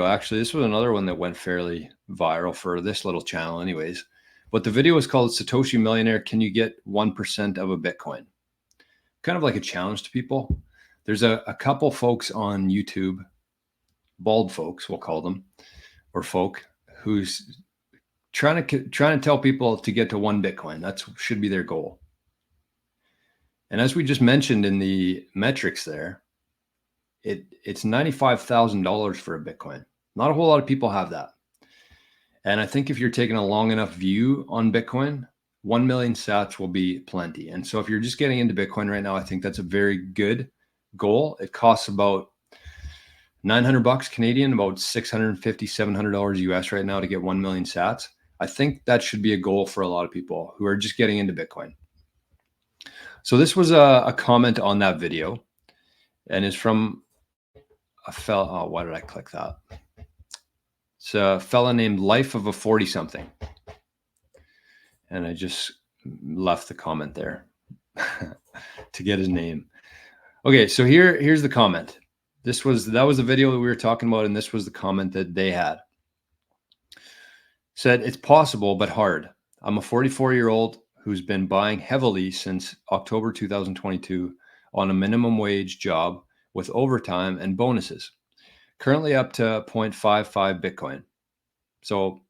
Actually, this was another one that went fairly viral for this little channel anyways. But the video was called Satoshi Millionaire, Can You Get 1% of a Bitcoin? Kind of like a challenge to people. There's a couple folks on YouTube, bald folks, we'll call them, or folk, who's trying to tell people to get to 1 Bitcoin. That should be their goal. And as we just mentioned in the metrics there, it's $95,000 for a Bitcoin. Not a whole lot of people have that. And I think if you're taking a long enough view on Bitcoin, 1 million sats will be plenty. And so if you're just getting into Bitcoin right now, I think that's a very good goal. It costs about $900 Canadian, about $650, $700 US right now to get 1 million sats. I think that should be a goal for a lot of people who are just getting into Bitcoin. So this was a comment on that video, and it's from a fella. Oh, why did I click that? It's a fella named Life of a 40-something. And I just left the comment there to get his name. Okay, so here's the comment. That was the video that we were talking about, and this was the comment that they had. Said, it's possible, but hard. I'm a 44-year-old who's been buying heavily since October 2022 on a minimum wage job with overtime and bonuses. Currently up to 0.55 Bitcoin. So,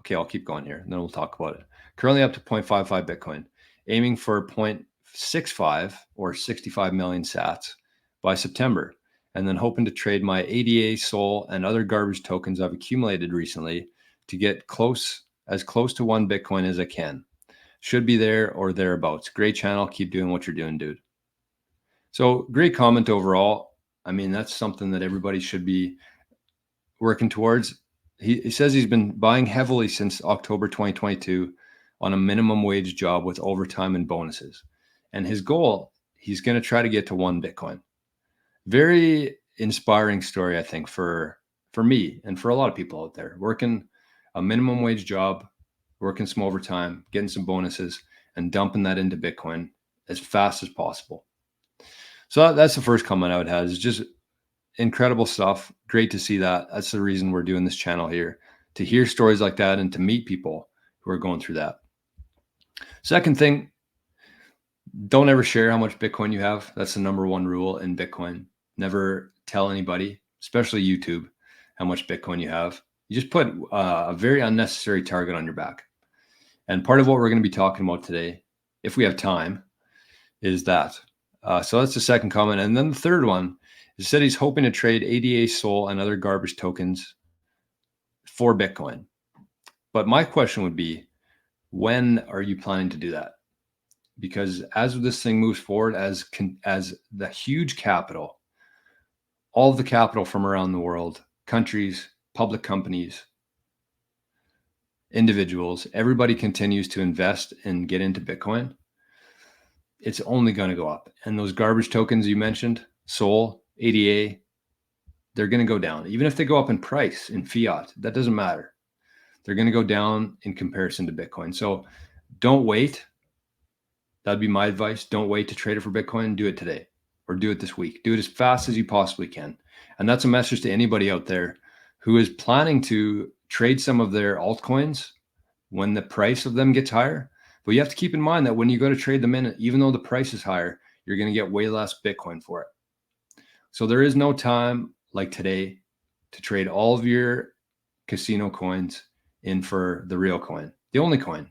okay, I'll keep going here, and then we'll talk about it. Currently up to 0.55 Bitcoin, aiming for 0.65 or 65 million sats by September, and then hoping to trade my ADA, SOL, and other garbage tokens I've accumulated recently to get as close to 1 Bitcoin as I can. Should be there or thereabouts. Great channel. Keep doing what you're doing, dude. So great comment overall. I mean, that's something that everybody should be working towards. He says he's been buying heavily since October 2022 on a minimum wage job with overtime and bonuses. And his goal, he's going to try to get to 1 Bitcoin. Very inspiring story, I think, for me and for a lot of people out there. Working a minimum wage job, working some overtime, getting some bonuses, and dumping that into Bitcoin as fast as possible. So that's the first comment I would have. Is just incredible stuff. Great to see that. That's the reason we're doing this channel here, to hear stories like that and to meet people who are going through that. Second thing, don't ever share how much Bitcoin you have. That's the #1 rule in Bitcoin. Never tell anybody, especially YouTube, how much Bitcoin you have. You just put a very unnecessary target on your back. And part of what we're going to be talking about today, if we have time, is that. So that's the second comment. And then the third one is said he's hoping to trade ADA, SOL, and other garbage tokens for Bitcoin. But my question would be, when are you planning to do that? Because as this thing moves forward, as the huge capital, all of the capital from around the world, countries, public companies, individuals, everybody continues to invest and get into Bitcoin, it's only going to go up. And those garbage tokens you mentioned, SOL, ADA, they're going to go down. Even if they go up in price in fiat, that doesn't matter. They're going to go down in comparison to Bitcoin. So don't wait. That'd be my advice. Don't wait to trade it for Bitcoin. Do it today or do it this week. Do it as fast as you possibly can. And that's a message to anybody out there who is planning to trade some of their altcoins when the price of them gets higher. But you have to keep in mind that when you go to trade them in, even though the price is higher, you're going to get way less Bitcoin for it. So there is no time like today to trade all of your casino coins in for the real coin, the only coin.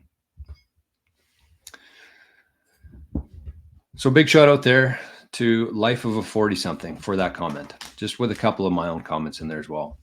So big shout out there to Life of a 40-something for that comment, just with a couple of my own comments in there as well.